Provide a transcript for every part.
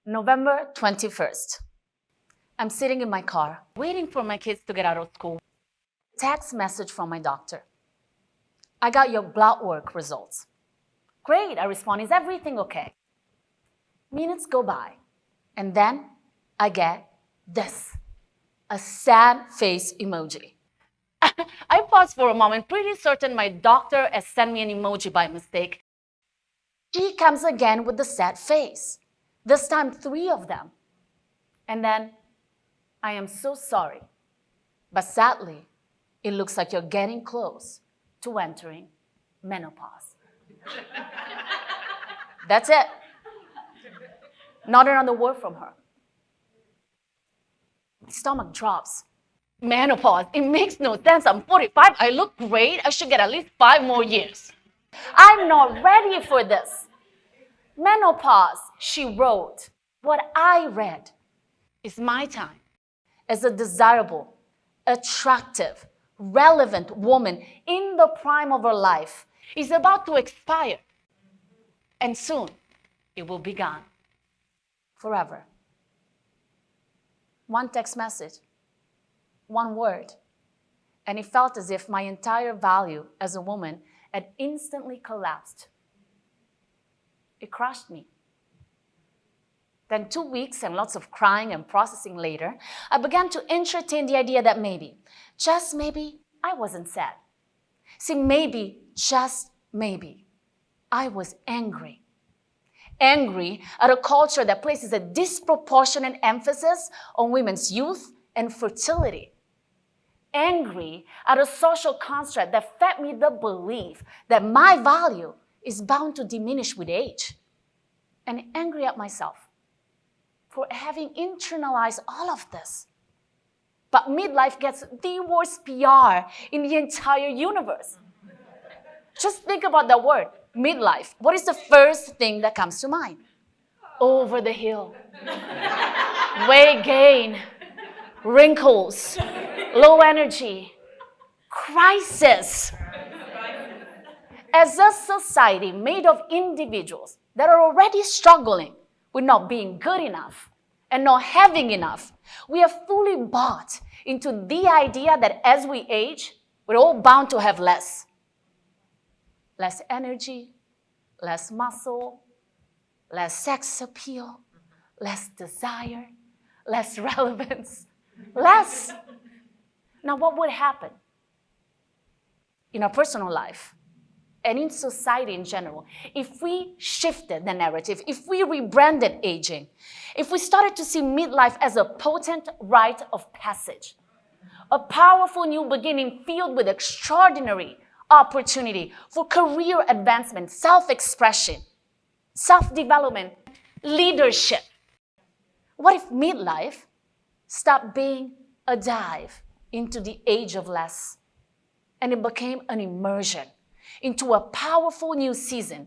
November 21st. I'm sitting in my car, waiting for my kids to get out of school. Text message from my doctor. I got your blood work results. Great, I respond, is everything okay? Minutes go by, and then I get this, a sad face emoji. I paused for a moment, pretty certain my doctor has sent me an emoji by mistake. She comes again with the sad face, this time 3 of them. And then, I am so sorry, but sadly, it looks like you're getting close to entering menopause. That's it. Not another word from her. My stomach drops. Menopause, it makes no sense. I'm 45, I look great. I should get at least 5 more years. I'm not ready for this. Menopause, she wrote. What I read is my time as a desirable, attractive, relevant woman in the prime of her life is about to expire. And soon, it will be gone. Forever. One text message, one word, and it felt as if my entire value as a woman had instantly collapsed. It crushed me. Then 2 weeks and lots of crying and processing later, I began to entertain the idea that maybe, just maybe, I wasn't sad. See, maybe, just maybe, I was angry. Angry at a culture that places a disproportionate emphasis on women's youth and fertility. Angry at a social construct that fed me the belief that my value is bound to diminish with age. And angry at myself for having internalized all of this. But midlife gets the worst PR in the entire universe. Just think about that word, midlife. What is the first thing that comes to mind? Over the hill. Weight gain. Wrinkles. Low energy. Crisis. As a society made of individuals that are already struggling with not being good enough and not having enough, we have fully bought into the idea that as we age, we're all bound to have less. Less energy, less muscle, less sex appeal, less desire, less relevance, less. Now, what would happen in our personal life and in society in general if we shifted the narrative, if we rebranded aging, if we started to see midlife as a potent rite of passage, a powerful new beginning filled with extraordinary opportunity for career advancement, self-expression, self-development, leadership? What if midlife stopped being a dive into the age of less and it became an immersion into a powerful new season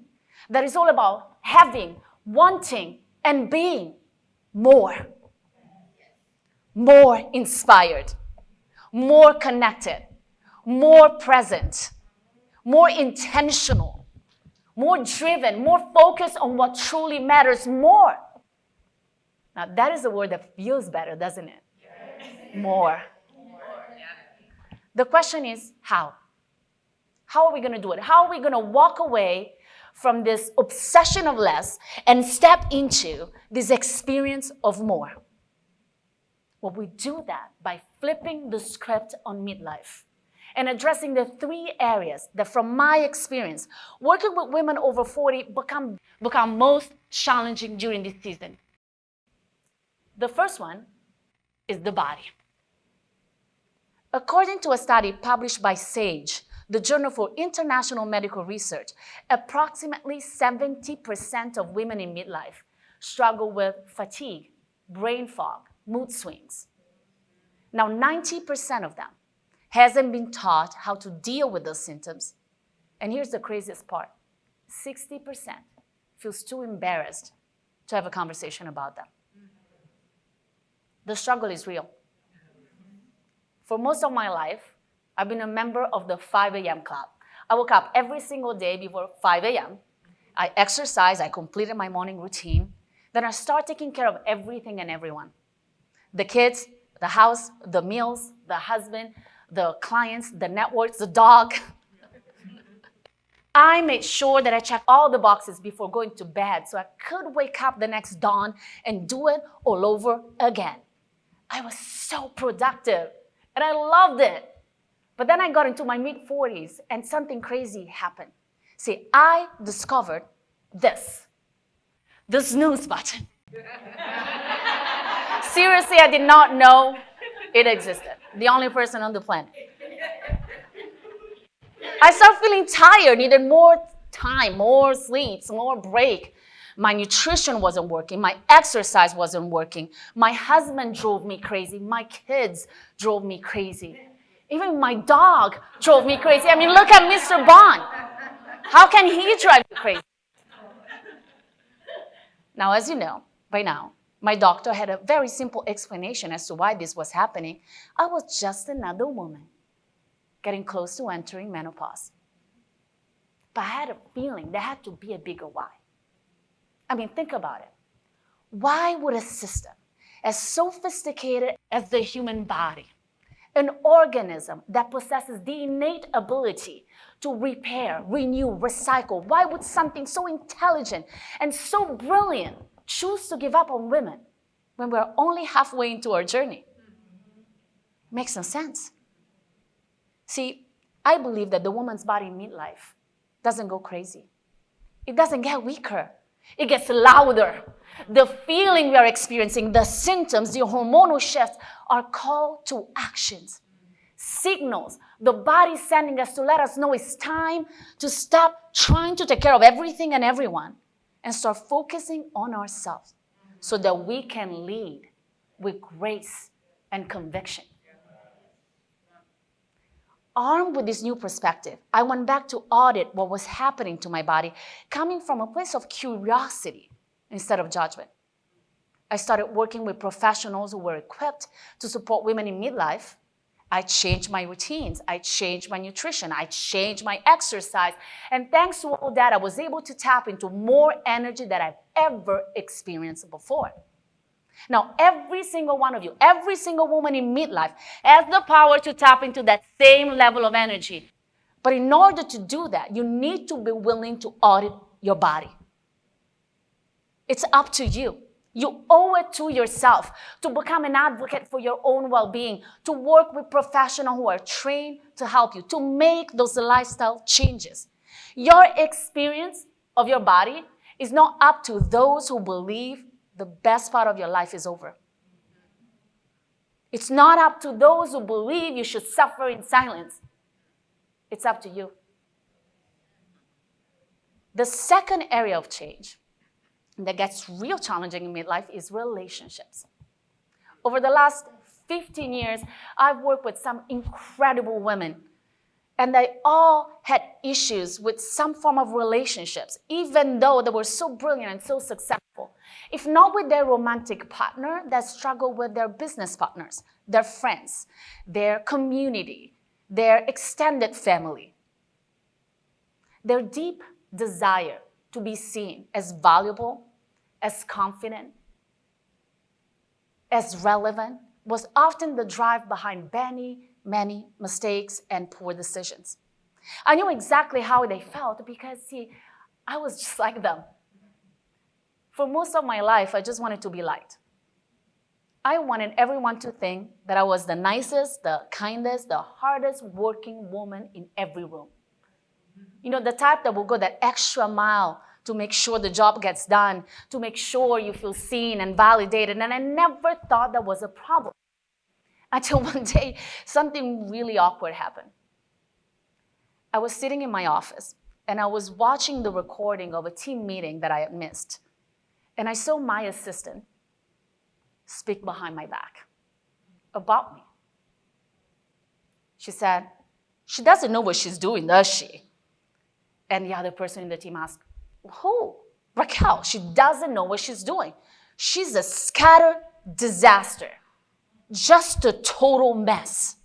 that is all about having, wanting, and being more? More inspired, more connected, more present, more intentional, more driven, more focused on what truly matters, more. Now that is a word that feels better, doesn't it? Yes. More. The question is, how? How are we going to do it? How are we going to walk away from this obsession of less and step into this experience of more? Well, we do that by flipping the script on midlife and addressing the 3 areas that, from my experience, working with women over 40 become most challenging during this season. The first one is the body. According to a study published by SAGE, the Journal for International Medical Research, approximately 70% of women in midlife struggle with fatigue, brain fog, mood swings. Now, 90% of them hasn't been taught how to deal with those symptoms. And here's the craziest part. 60% feels too embarrassed to have a conversation about them. The struggle is real. For most of my life, I've been a member of the 5 a.m. club. I woke up every single day before 5 a.m. I exercised, I completed my morning routine. Then I start taking care of everything and everyone. The kids, the house, the meals, the husband, the clients, the networks, the dog. I made sure that I checked all the boxes before going to bed so I could wake up the next dawn and do it all over again. I was so productive and I loved it. But then I got into my mid-40s and something crazy happened. See, I discovered the snooze button. Seriously, I did not know it existed. The only person on the planet. I started feeling tired, needed more time, more sleeps, more break. My nutrition wasn't working. My exercise wasn't working. My husband drove me crazy. My kids drove me crazy. Even my dog drove me crazy. I mean, look at Mr. Bond. How can he drive you crazy? Now, as you know, by now, my doctor had a very simple explanation as to why this was happening. I was just another woman getting close to entering menopause. But I had a feeling there had to be a bigger why. I mean, think about it. Why would a system as sophisticated as the human body, an organism that possesses the innate ability to repair, renew, recycle, why would something so intelligent and so brilliant choose to give up on women when we're only halfway into our journey? Makes no sense. See, I believe that the woman's body in midlife doesn't go crazy. It doesn't get weaker. It gets louder. The feeling we are experiencing, the symptoms, the hormonal shifts are call to actions. Signals the body sending us to let us know it's time to stop trying to take care of everything and everyone and start focusing on ourselves so that we can lead with grace and conviction. Armed with this new perspective, I went back to audit what was happening to my body, coming from a place of curiosity instead of judgment. I started working with professionals who were equipped to support women in midlife. I changed my routines. I changed my nutrition. I changed my exercise. And thanks to all that, I was able to tap into more energy than I've ever experienced before. Now, every single one of you, every single woman in midlife has the power to tap into that same level of energy. But in order to do that, you need to be willing to audit your body. It's up to you. You owe it to yourself to become an advocate for your own well-being, to work with professionals who are trained to help you, to make those lifestyle changes. Your experience of your body is not up to those who believe the best part of your life is over. It's not up to those who believe you should suffer in silence. It's up to you. The second area of change that gets real challenging in midlife is relationships. Over the last 15 years, I've worked with some incredible women, and they all had issues with some form of relationships, even though they were so brilliant and so successful. If not with their romantic partner, they struggle with their business partners, their friends, their community, their extended family. Their deep desire to be seen as valuable, as confident, as relevant was often the drive behind many mistakes and poor decisions. I knew exactly how they felt because, see, I was just like them. For most of my life, I just wanted to be liked. I wanted everyone to think that I was the nicest, the kindest, the hardest working woman in every room. You know, the type that will go that extra mile to make sure the job gets done, to make sure you feel seen and validated. And I never thought that was a problem. Until one day, something really awkward happened. I was sitting in my office, and I was watching the recording of a team meeting that I had missed. And I saw my assistant speak behind my back about me. She said, "She doesn't know what she's doing, does she?" And the other person in the team asked, "Who?" "Rakel, she doesn't know what she's doing. She's a scattered disaster. Just a total mess."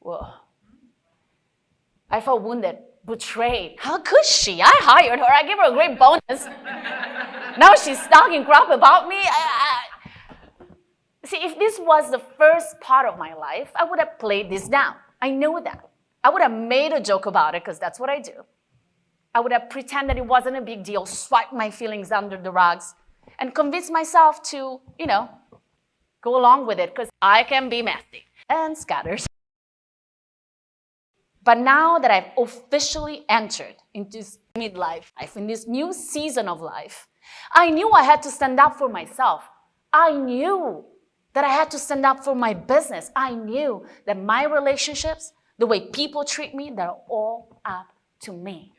Whoa. I felt wounded, betrayed. How could she? I hired her. I gave her a great bonus. Now she's talking crap about me. See, if this was the first part of my life, I would have played this down. I know that. I would have made a joke about it because that's what I do. I would have pretended it wasn't a big deal, swept my feelings under the rugs, and convinced myself to, go along with it because I can be messy and scatters. But now that I've officially entered into this midlife life, in this new season of life, I knew I had to stand up for myself. I knew that I had to stand up for my business. I knew that my relationships, the way people treat me, they're all up to me.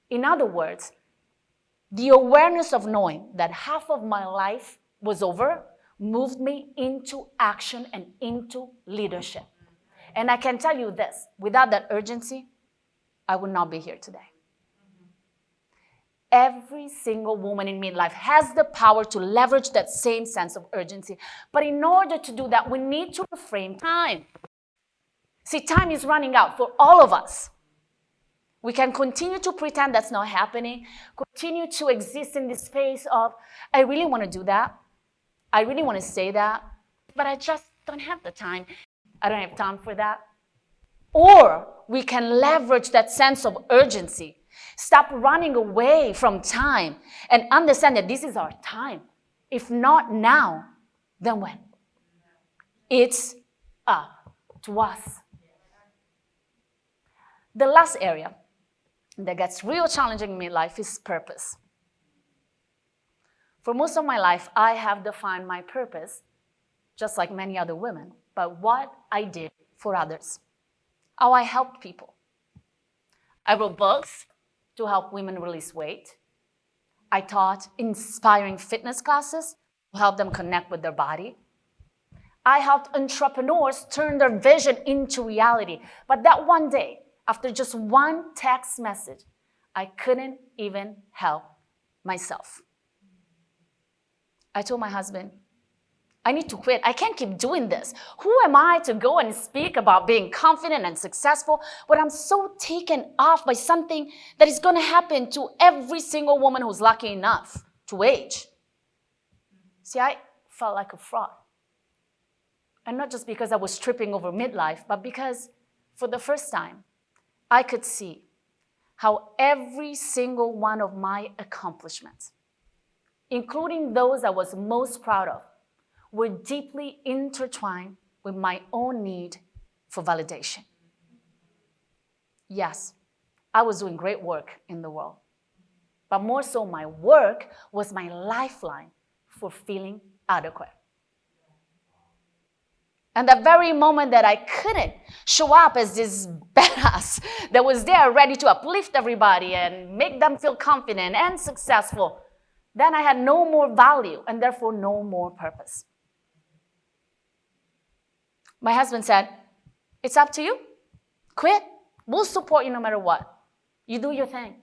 In other words, the awareness of knowing that half of my life was over moved me into action and into leadership. And I can tell you this, without that urgency, I would not be here today. Every single woman in midlife has the power to leverage that same sense of urgency. But in order to do that, we need to reframe time. See, time is running out for all of us. We can continue to pretend that's not happening, continue to exist in this space of, I really want to do that. I really want to say that, but I just don't have the time. I don't have time for that. Or we can leverage that sense of urgency. Stop running away from time and understand that this is our time. If not now, then when? It's up to us. The last area that gets real challenging in midlife is purpose. For most of my life, I have defined my purpose, just like many other women, by what I did for others, how I helped people. I wrote books to help women release weight. I taught inspiring fitness classes to help them connect with their body. I helped entrepreneurs turn their vision into reality. But that one day, after just one text message, I couldn't even help myself. I told my husband, I need to quit. I can't keep doing this. Who am I to go and speak about being confident and successful when I'm so taken off by something that is going to happen to every single woman who's lucky enough to age? See, I felt like a fraud. And not just because I was tripping over midlife, but because for the first time, I could see how every single one of my accomplishments, including those I was most proud of, were deeply intertwined with my own need for validation. Yes, I was doing great work in the world, but more so my work was my lifeline for feeling adequate. And the very moment that I couldn't show up as this badass that was there ready to uplift everybody and make them feel confident and successful, then I had no more value and therefore no more purpose. My husband said, it's up to you. Quit. We'll support you no matter what. You do your thing.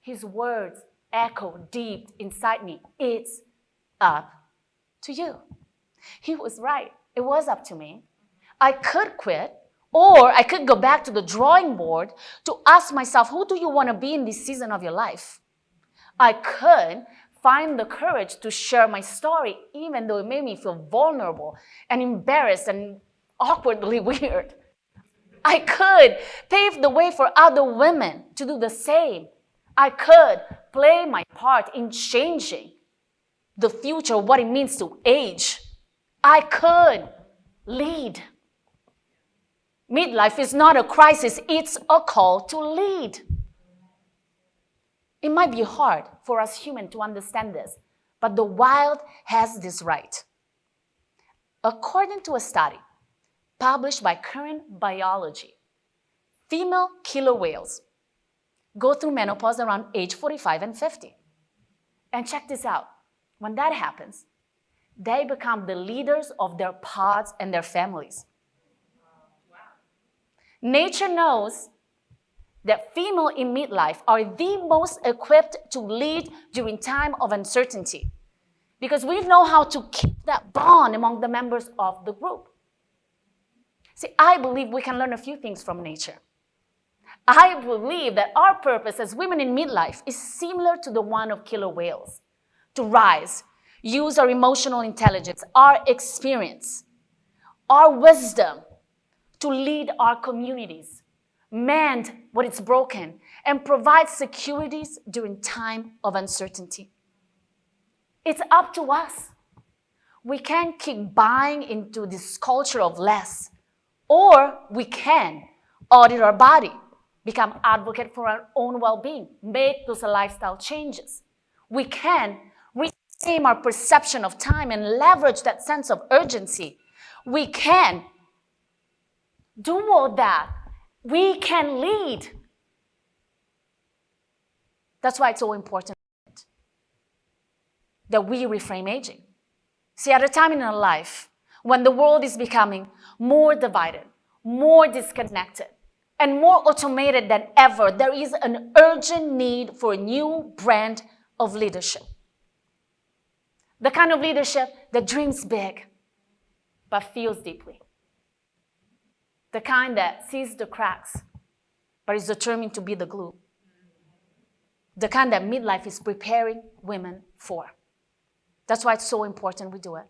His words echoed deep inside me. It's up to you. He was right. It was up to me. I could quit, or I could go back to the drawing board to ask myself, who do you want to be in this season of your life? I could find the courage to share my story, even though it made me feel vulnerable and embarrassed and awkwardly weird. I could pave the way for other women to do the same. I could play my part in changing the future, what it means to age. I could lead. Midlife is not a crisis, it's a call to lead. It might be hard for us humans to understand this, but the wild has this right. According to a study published by Current Biology, female killer whales go through menopause around age 45 and 50. And check this out. When that happens, they become the leaders of their pods and their families. Nature knows that female in midlife are the most equipped to lead during time of uncertainty because we know how to keep that bond among the members of the group. See, I believe we can learn a few things from nature. I believe that our purpose as women in midlife is similar to the one of killer whales. To rise, use our emotional intelligence, our experience, our wisdom to lead our communities, mend what is broken, and provide securities during time of uncertainty. It's up to us. We can't keep buying into this culture of less, or we can audit our body, become advocate for our own well-being, make those lifestyle changes. We can reframe our perception of time and leverage that sense of urgency. We can do all that. We can lead. That's why it's so important that we reframe aging. See, at a time in our life when the world is becoming more divided, more disconnected, and more automated than ever, there is an urgent need for a new brand of leadership. The kind of leadership that dreams big, but feels deeply. The kind that sees the cracks, but is determined to be the glue. The kind that midlife is preparing women for. That's why it's so important we do it.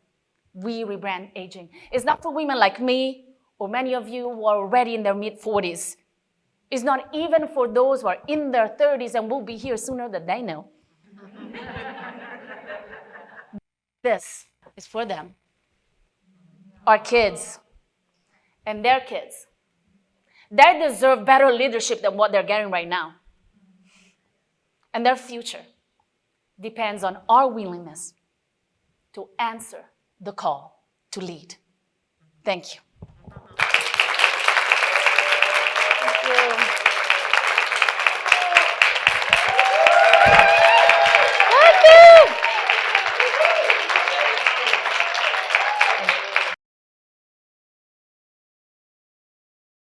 We rebrand aging. It's not for women like me or many of you who are already in their mid-40s. It's not even for those who are in their 30s and will be here sooner than they know. This is for them. Our kids and their kids. They deserve better leadership than what they're getting right now. And their future depends on our willingness to answer the call to lead. Thank you.